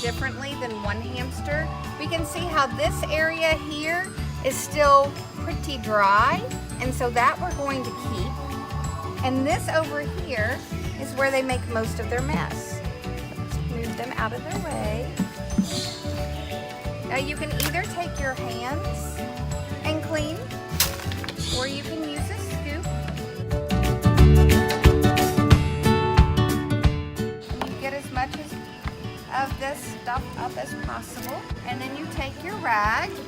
differently than one hamster. We can see how this area here is still pretty dry, and so that we're going to keep. And this over here is where they make most of their mess. Let's move them out of their way. Now you can either take your hands and clean, or you can use a scoop. And you get as much of this stuff up as possible. And then you take your rag and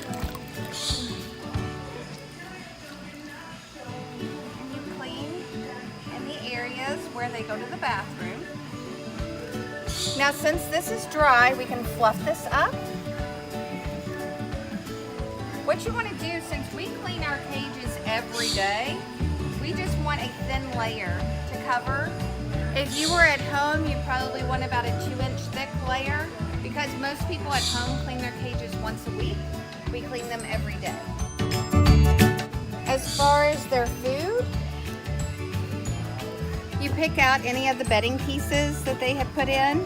you clean in the areas where they go to the bathroom. Now since this is dry, we can fluff this up. What you want to do, since we clean our cages every day, we just want a thin layer to cover. If you were at home, you probably want about a 2-inch thick layer, because most people at home clean their cages once a week. We clean them every day. As far as their food, you pick out any of the bedding pieces that they have put in.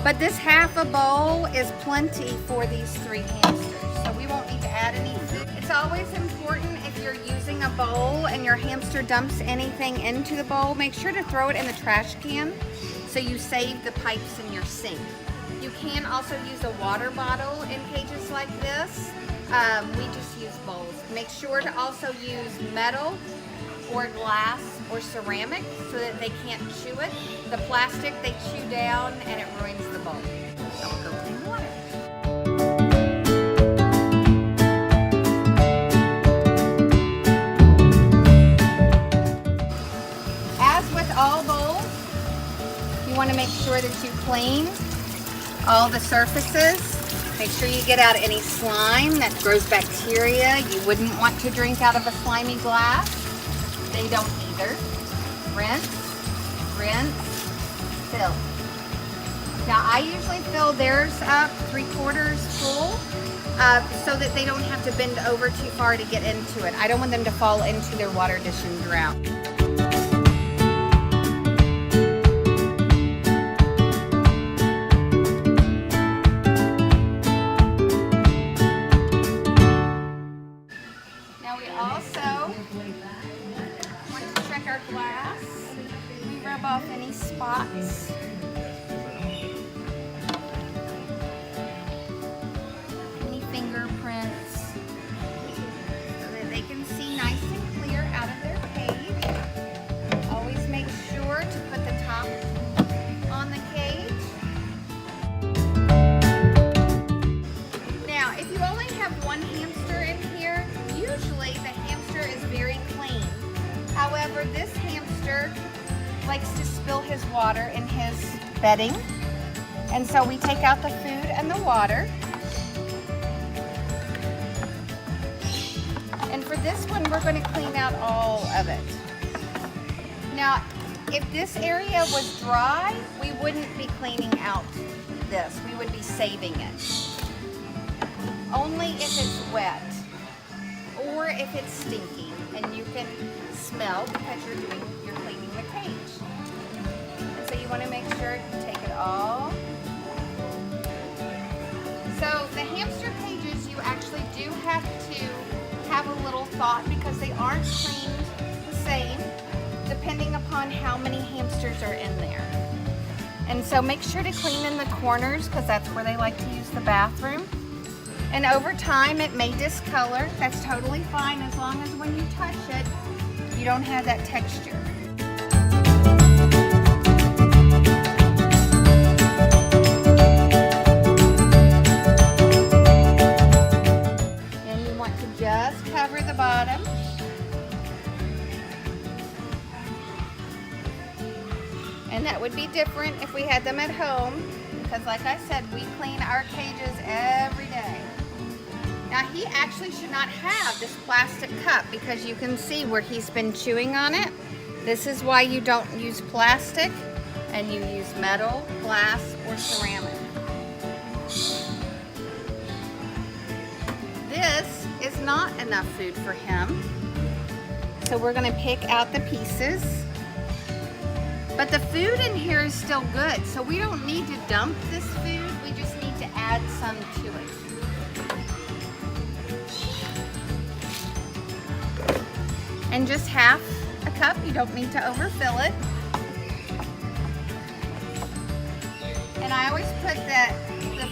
But this half a bowl is plenty for these 3 hamsters, so we won't need to add any food. It's always important, if you're using a bowl and your hamster dumps anything into the bowl, make sure to throw it in the trash can so you save the pipes in your sink. You can also use a water bottle in cages like this. We just use bowls. Make sure to also use metal or glass or ceramic so that they can't chew it. The plastic they chew down and it ruins the bowl. So we'll go clean water. As with all bowls, you want to make sure that you clean all the surfaces. Make sure you get out any slime that grows bacteria. You wouldn't want to drink out of a slimy glass. They don't either. Rinse, rinse, fill. Now I usually fill theirs up 3/4 full so that they don't have to bend over too far to get into it. I don't want them to fall into their water dish and drown. Now we also want to check our glass. We rub off any spots. Any fingerprints. So that they can see nice and clear out of their cage. Always make sure to put the top on the cage. Now, if you only have one hamster in here, usually the hamster is very clean. However, this hamster likes to spill his water in his bedding. And so we take out the food and the water. And for this one, we're going to clean out all of it. Now, if this area was dry, we wouldn't be cleaning out this. We would be saving it. Only if it's wet or if it's stinky and you can smell because you're cleaning the cage. And so you want to make sure you take it all. So the hamster cages, you actually do have to have a little thought because they aren't cleaned the same depending upon how many hamsters are in there. And so make sure to clean in the corners because that's where they like to use the bathroom. And over time it may discolor. That's totally fine as long as when you touch it, you don't have that texture. And you want to just cover the bottom. And that would be different if we had them at home because like I said, we clean our cages every day. Now he actually should not have this plastic cup because you can see where he's been chewing on it. This is why you don't use plastic and you use metal, glass, or ceramic. This is not enough food for him. So we're going to pick out the pieces. But the food in here is still good, so we don't need to dump this food. We just need to add some to it. And just half a cup, you don't need to overfill it. And I always put the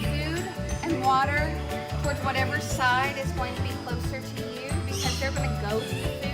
food and water towards whatever side is going to be closer to you, because they're going to go to the food.